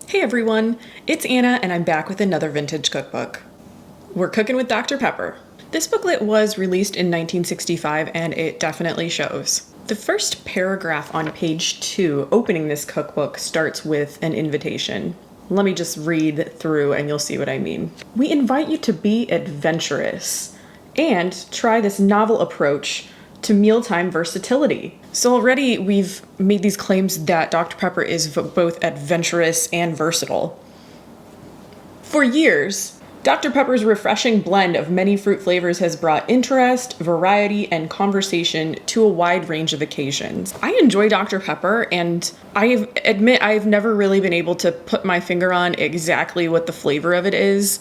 Hey everyone, it's Anna and I'm back with another vintage cookbook. We're cooking with Dr. Pepper. This booklet was released in 1965 and it definitely shows. The first paragraph on page 2 opening this cookbook starts with an invitation. Let me just read through and you'll see what I mean. We invite you to be adventurous and try this novel approach to mealtime versatility. So already we've made these claims that Dr. Pepper is both adventurous and versatile. For years, Dr. Pepper's refreshing blend of many fruit flavors has brought interest, variety, and conversation to a wide range of occasions. I enjoy Dr. Pepper, and I admit I've never really been able to put my finger on exactly what the flavor of it is.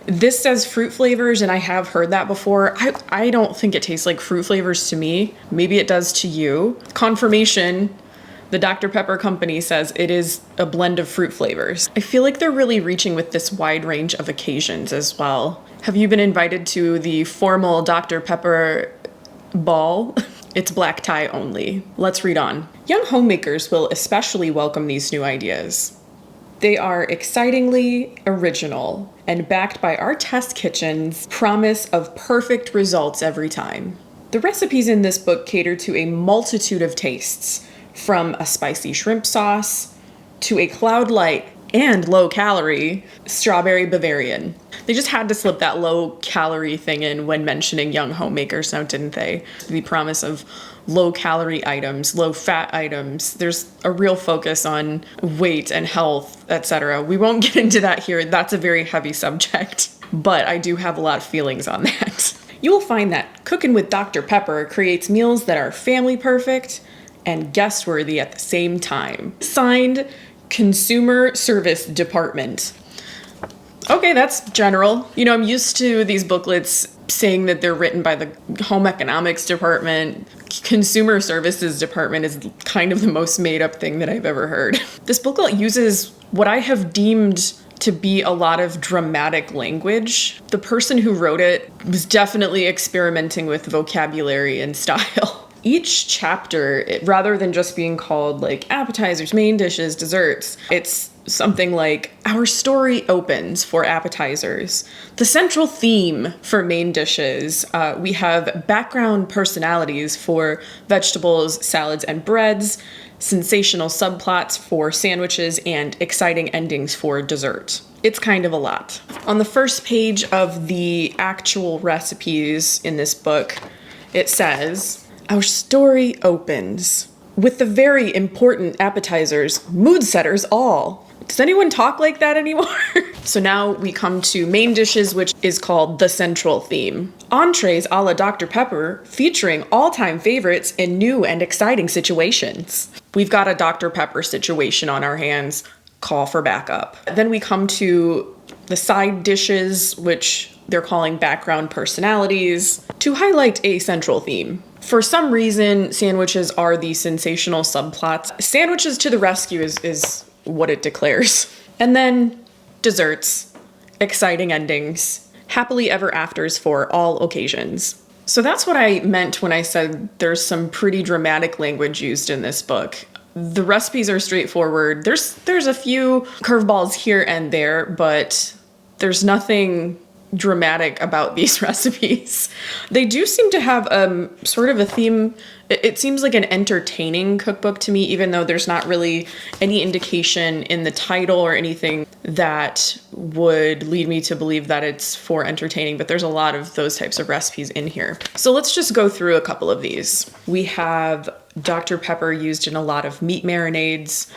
This says fruit flavors, and I have heard that before. I don't think it tastes like fruit flavors to me. Maybe it does to you. Confirmation, the Dr. Pepper company says it is a blend of fruit flavors. I feel like they're really reaching with this wide range of occasions as well. Have you been invited to the formal Dr. Pepper ball? It's black tie only. Let's read on. Young homemakers will especially welcome these new ideas. They are excitingly original and backed by our test kitchen's promise of perfect results every time. The recipes in this book cater to a multitude of tastes, from a spicy shrimp sauce to a cloud light and low calorie strawberry Bavarian. They just had to slip that low calorie thing in when mentioning young homemakers, now didn't they? The promise of low calorie items, low fat items. There's a real focus on weight and health, etc. We won't get into that here. That's a very heavy subject, but I do have a lot of feelings on that. You will find that Cookin with Dr. Pepper creates meals that are family perfect and guest worthy at the same time. Signed, Consumer Service Department. Okay, that's general. You know, I'm used to these booklets saying that they're written by the Home Economics Department. Consumer Services Department is kind of the most made up thing that I've ever heard. This booklet uses what I have deemed to be a lot of dramatic language. The person who wrote it was definitely experimenting with vocabulary and style. Each chapter, rather than just being called like appetizers, main dishes, desserts, it's something like our story opens for appetizers. The central theme for main dishes, we have background personalities for vegetables, salads, and breads, sensational subplots for sandwiches, and exciting endings for dessert. It's kind of a lot. On the first page of the actual recipes in this book, it says, our story opens with the very important appetizers, mood setters all. Does anyone talk like that anymore? So now we come to main dishes, which is called the central theme. Entrees a la Dr. Pepper, featuring all-time favorites in new and exciting situations. We've got a Dr. Pepper situation on our hands. Call for backup. Then we come to the side dishes, which they're calling background personalities, to highlight a central theme. For some reason, sandwiches are the sensational subplots. Sandwiches to the rescue is what it declares. And then desserts, exciting endings, happily ever afters for all occasions. So that's what I meant when I said there's some pretty dramatic language used in this book. The recipes are straightforward. There's a few curveballs here and there, but there's nothing dramatic about these recipes. They do seem to have sort of a theme. It seems like an entertaining cookbook to me, even though there's not really any indication in the title or anything that would lead me to believe that it's for entertaining, but there's a lot of those types of recipes in here. So let's just go through a couple of these. We have Dr. Pepper used in a lot of meat marinades.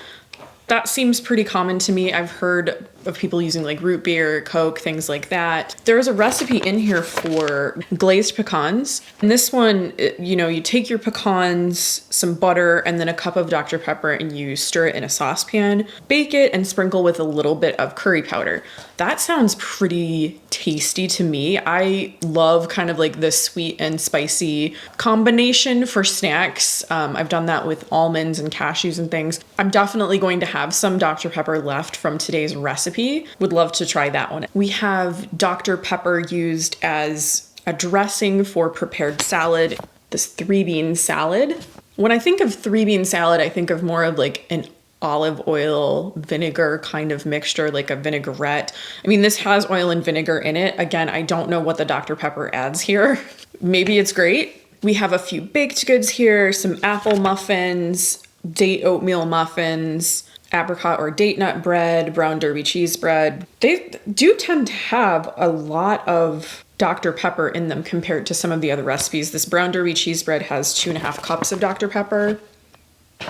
That seems pretty common to me. I've heard of people using like root beer, Coke, things like that. There's a recipe in here for glazed pecans. And this one, you take your pecans, some butter, and then a cup of Dr. Pepper, and you stir it in a saucepan, bake it, and sprinkle with a little bit of curry powder. That sounds pretty tasty to me. I love kind of like the sweet and spicy combination for snacks. I've done that with almonds and cashews and things. I'm definitely going to have some Dr. Pepper left from today's recipe. Would love to try that one. We have Dr. Pepper used as a dressing for prepared salad, this 3-bean salad. When I think of 3-bean salad, I think of more of like an olive oil vinegar kind of mixture, like a vinaigrette. I mean, this has oil and vinegar in it. Again, I don't know what the Dr. Pepper adds here. Maybe it's great. We have a few baked goods here, some apple muffins, date oatmeal muffins, apricot or date nut bread, brown derby cheese bread. They do tend to have a lot of Dr. Pepper in them compared to some of the other recipes. This brown derby cheese bread has 2.5 cups of Dr. Pepper.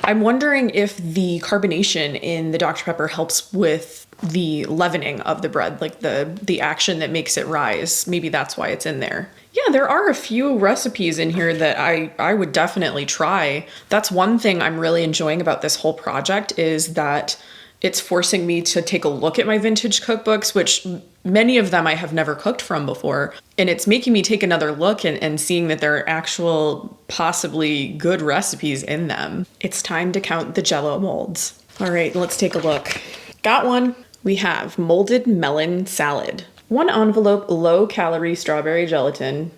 I'm wondering if the carbonation in the Dr. Pepper helps with the leavening of the bread, like the action that makes it rise. Maybe that's why it's in there. Yeah, there are a few recipes in here that I would definitely try. That's one thing I'm really enjoying about this whole project, is that it's forcing me to take a look at my vintage cookbooks, which many of them I have never cooked from before. And it's making me take another look and seeing that there are actual possibly good recipes in them. It's time to count the Jell-O molds. All right, let's take a look. Got one. We have molded melon salad. 1 envelope low-calorie strawberry gelatin,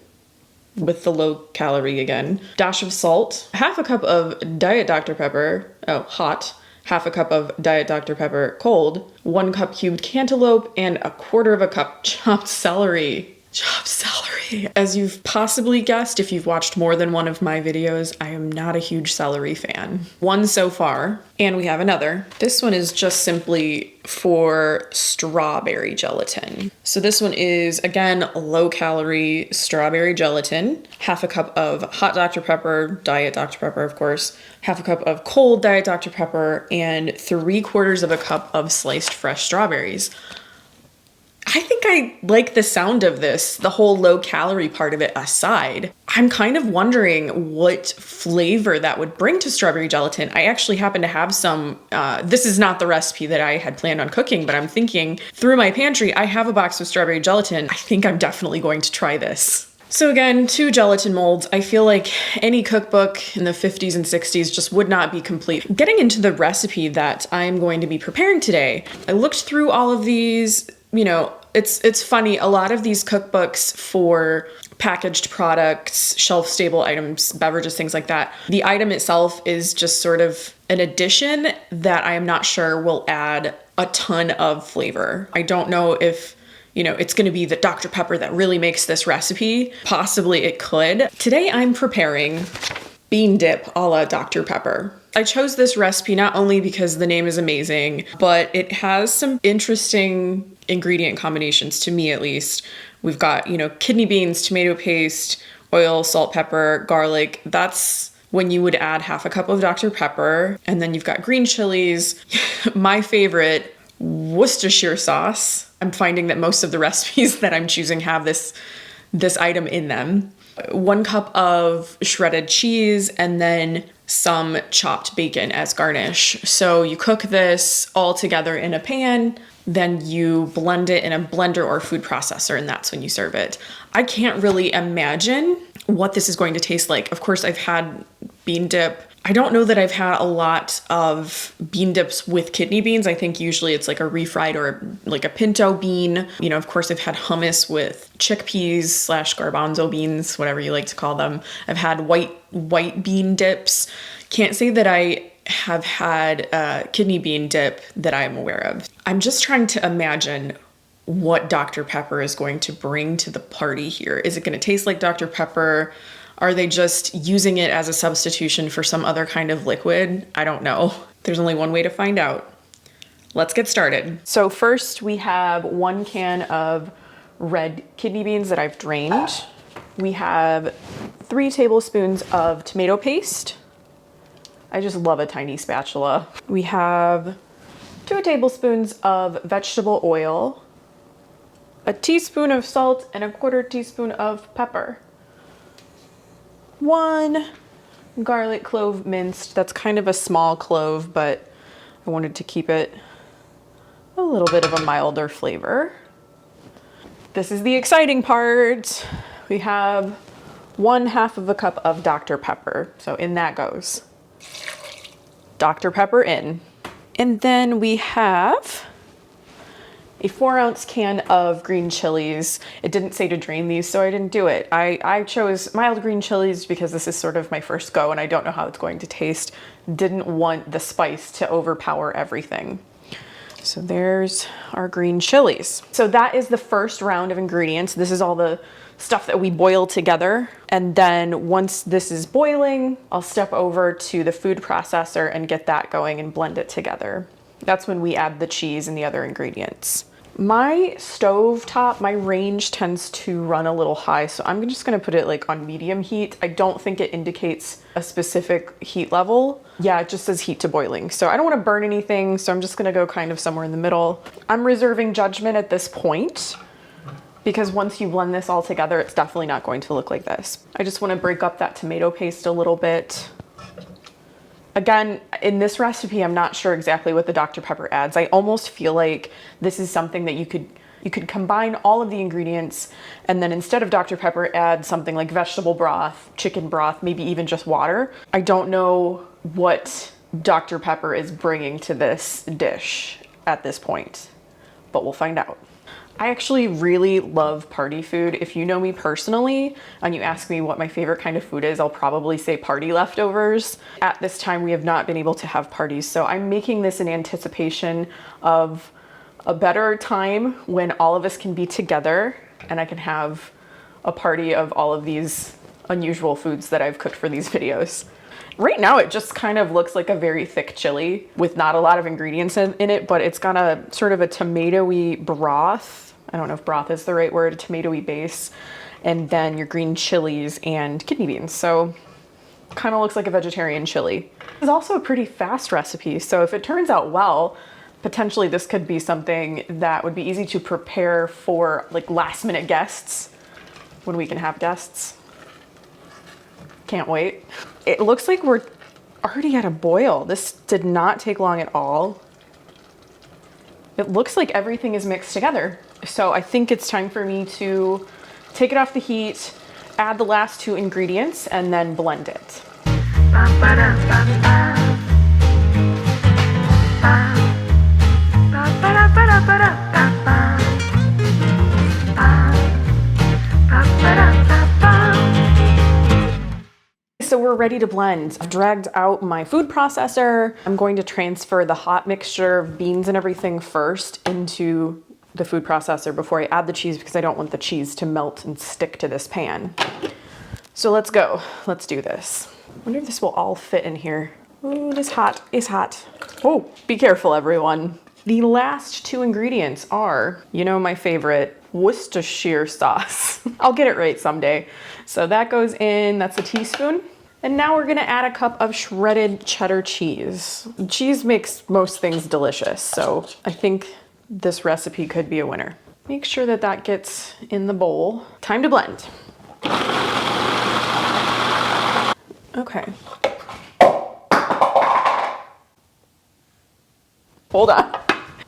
with the low calorie again. Dash of salt. 1/2 cup of Diet Dr. Pepper, hot. 1/2 cup of Diet Dr. Pepper, cold. 1 cup cubed cantaloupe, and 1/4 cup chopped celery. Chopped celery. As you've possibly guessed, if you've watched more than one of my videos, I am not a huge celery fan. 1 so far, and we have another. This one is just simply for strawberry gelatin. So this one is, again, low calorie strawberry gelatin. 1/2 cup of hot Dr. Pepper, Diet Dr. Pepper, of course. 1/2 cup of cold Diet Dr. Pepper, and 3/4 cup of sliced fresh strawberries. I think I like the sound of this, the whole low calorie part of it aside. I'm kind of wondering what flavor that would bring to strawberry gelatin. I actually happen to have some, this is not the recipe that I had planned on cooking, but I'm thinking through my pantry, I have a box of strawberry gelatin. I think I'm definitely going to try this. So again, 2 gelatin molds. I feel like any cookbook in the 50s and 60s just would not be complete. Getting into the recipe that I'm going to be preparing today, I looked through all of these. You know, it's funny, a lot of these cookbooks for packaged products, shelf-stable items, beverages, things like that, the item itself is just sort of an addition that I am not sure will add a ton of flavor. I don't know if, you know, it's gonna be the Dr. Pepper that really makes this recipe. Possibly it could. Today I'm preparing bean dip a la Dr. Pepper. I chose this recipe not only because the name is amazing, but it has some interesting ingredient combinations, to me at least. We've got, you know, kidney beans, tomato paste, oil, salt, pepper, garlic. That's when you would add 1/2 cup of Dr. Pepper. And then you've got green chilies. My favorite, Worcestershire sauce. I'm finding that most of the recipes that I'm choosing have this item in them. 1 cup of shredded cheese, and then some chopped bacon as garnish. So you cook this all together in a pan, then you blend it in a blender or food processor, and that's when you serve it. I can't really imagine what this is going to taste like. Of course, I've had bean dip. I don't know that I've had a lot of bean dips with kidney beans. I think usually it's like a refried or like a pinto bean. You know, of course, I've had hummus with chickpeas / garbanzo beans, whatever you like to call them. I've had white bean dips. Can't say that I have had a kidney bean dip that I'm aware of. I'm just trying to imagine what Dr. Pepper is going to bring to the party here. Is it going to taste like Dr. Pepper? Are they just using it as a substitution for some other kind of liquid? I don't know. There's only one way to find out. Let's get started. So first we have 1 can of red kidney beans that I've drained. We have 3 tablespoons of tomato paste. I just love a tiny spatula. We have 2 tablespoons of vegetable oil, a teaspoon of salt, and 1/4 teaspoon of pepper. 1 garlic clove minced. That's kind of a small clove, but I wanted to keep it a little bit of a milder flavor. This is the exciting part. We have 1/2 cup of Dr. Pepper. So in that goes. Dr. Pepper in. And then we have a 4-ounce can of green chilies. It didn't say to drain these, so I didn't do it. I chose mild green chilies because this is sort of my first go and I don't know how it's going to taste. Didn't want the spice to overpower everything. So there's our green chilies. So that is the first round of ingredients. This is all the stuff that we boil together. And then once this is boiling, I'll step over to the food processor and get that going and blend it together. That's when we add the cheese and the other ingredients. My stovetop, my range tends to run a little high, so I'm just gonna put it like on medium heat. I don't think it indicates a specific heat level. Yeah, it just says heat to boiling. So I don't wanna burn anything, so I'm just gonna go kind of somewhere in the middle. I'm reserving judgment at this point because once you blend this all together, it's definitely not going to look like this. I just wanna break up that tomato paste a little bit. Again, in this recipe, I'm not sure exactly what the Dr. Pepper adds. I almost feel like this is something that you could combine all of the ingredients and then instead of Dr. Pepper, add something like vegetable broth, chicken broth, maybe even just water. I don't know what Dr. Pepper is bringing to this dish at this point, but we'll find out. I actually really love party food. If you know me personally and you ask me what my favorite kind of food is, I'll probably say party leftovers. At this time, we have not been able to have parties, so I'm making this in anticipation of a better time when all of us can be together and I can have a party of all of these unusual foods that I've cooked for these videos. Right now, it just kind of looks like a very thick chili with not a lot of ingredients in it, but it's got a sort of a tomatoey broth. I don't know if broth is the right word, a tomatoey base, and then your green chilies and kidney beans. So kind of looks like a vegetarian chili. It's also a pretty fast recipe. So if it turns out well, potentially this could be something that would be easy to prepare for like last minute guests when we can have guests. Can't wait. It looks like we're already at a boil. This did not take long at all. It looks like everything is mixed together. So I think it's time for me to take it off the heat, add the last 2 ingredients, and then blend it. So we're ready to blend. I've dragged out my food processor. I'm going to transfer the hot mixture of beans and everything first into the food processor before I add the cheese because I don't want the cheese to melt and stick to this pan. So let's go. Let's do this. I wonder if this will all fit in here. Ooh, it is hot. It's hot. Oh, be careful, everyone. The last 2 ingredients are, you know, my favorite, Worcestershire sauce. I'll get it right someday. So that goes in, that's a teaspoon. And now we're gonna add a cup of shredded cheddar cheese. Cheese makes most things delicious, so I think this recipe could be a winner. Make sure that that gets in the bowl. Time to blend. Okay. Hold on.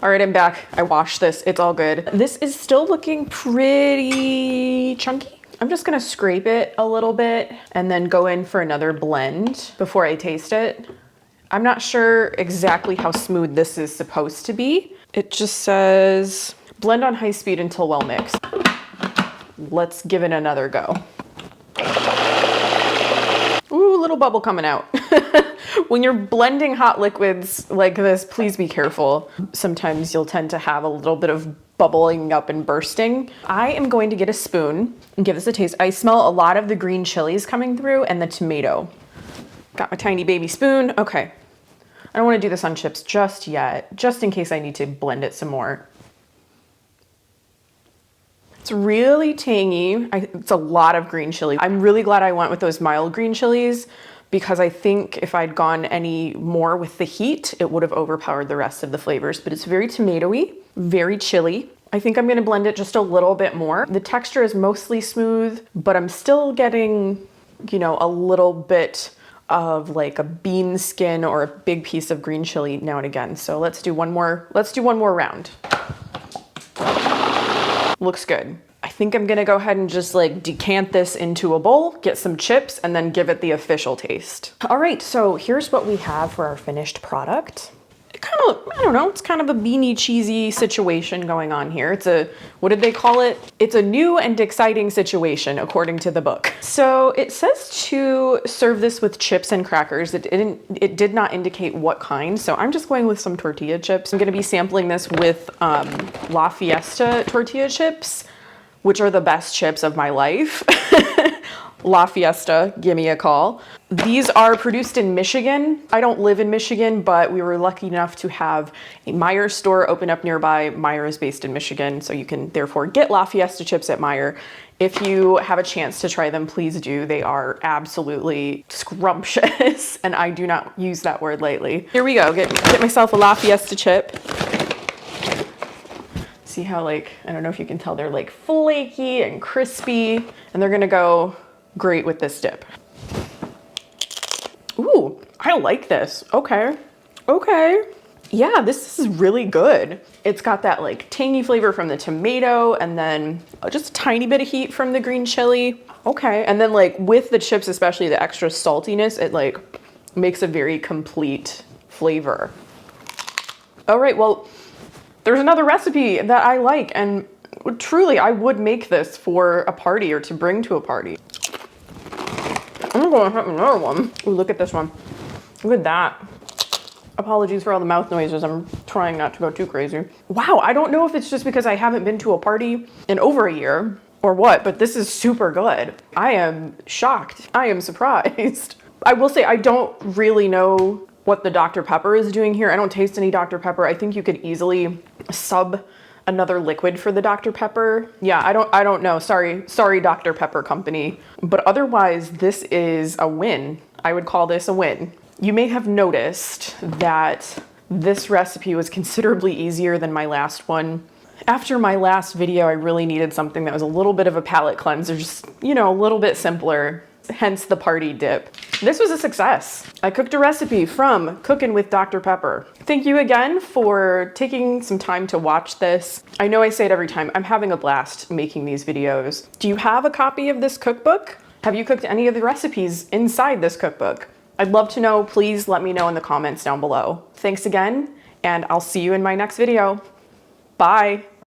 All right, I'm back. I washed this, it's all good. This is still looking pretty chunky. I'm just gonna scrape it a little bit and then go in for another blend before I taste it. I'm not sure exactly how smooth this is supposed to be. It just says, blend on high speed until well mixed. Let's give it another go. Ooh, little bubble coming out. When you're blending hot liquids like this, please be careful. Sometimes you'll tend to have a little bit of bubbling up and bursting. I am going to get a spoon and give this a taste. I smell a lot of the green chilies coming through and the tomato. Got my tiny baby spoon. Okay. I don't want to do this on chips just yet, just in case I need to blend it some more. It's really tangy. It's a lot of green chili. I'm really glad I went with those mild green chilies because I think if I'd gone any more with the heat, it would have overpowered the rest of the flavors, but it's very tomatoey, very chili. I think I'm gonna blend it just a little bit more. The texture is mostly smooth, but I'm still getting, you know, a little bit of like a bean skin or a big piece of green chili now and again. So let's do one more round. Looks good. I think I'm gonna go ahead and just like decant this into a bowl, get some chips, and then give it the official taste. All right, so here's what we have for our finished product. I don't know, it's kind of a beanie cheesy situation going on here. It's a, what did they call it? It's a new and exciting situation, according to the book. So it says to serve this with chips and crackers. It did not indicate what kind, so I'm just going with some tortilla chips. I'm gonna be sampling this with La Fiesta tortilla chips, which are the best chips of my life. La Fiesta, give me a call. These are produced in Michigan. I don't live in Michigan, but we were lucky enough to have a Meijer store open up nearby. Meijer is based in Michigan, so you can therefore get La Fiesta chips at Meijer. If you have a chance to try them, please do. They are absolutely scrumptious, and I do not use that word lightly. Here we go, get myself a La Fiesta chip. See how, like, I don't know if you can tell, they're like flaky and crispy, and they're gonna go great with this dip. Ooh, I like this. Okay. Yeah, this is really good. It's got that like tangy flavor from the tomato and then just a tiny bit of heat from the green chili. Okay, and then like with the chips, especially the extra saltiness, it like makes a very complete flavor. All right, well, there's another recipe that I like, and truly I would make this for a party or to bring to a party. I'm gonna have another one. Ooh, look at this one. Look at that. Apologies for all the mouth noises. I'm trying not to go too crazy. Wow, I don't know if it's just because I haven't been to a party in over a year or what, but this is super good. I am shocked. I am surprised. I will say I don't really know what the Dr. Pepper is doing here. I don't taste any Dr. Pepper. I think you could easily sub another liquid for the Dr. Pepper. Yeah, I don't know. Sorry, Dr. Pepper company. But otherwise, this is a win. I would call this a win. You may have noticed that this recipe was considerably easier than my last one. After my last video, I really needed something that was a little bit of a palate cleanser, just, you know, a little bit simpler, hence the party dip. This was a success. I cooked a recipe from Cookin with Dr. Pepper. Thank you again for taking some time to watch this. I know I say it every time, I'm having a blast making these videos. Do you have a copy of this cookbook? Have you cooked any of the recipes inside this cookbook? I'd love to know. Please let me know in the comments down below. Thanks again, and I'll see you in my next video. Bye.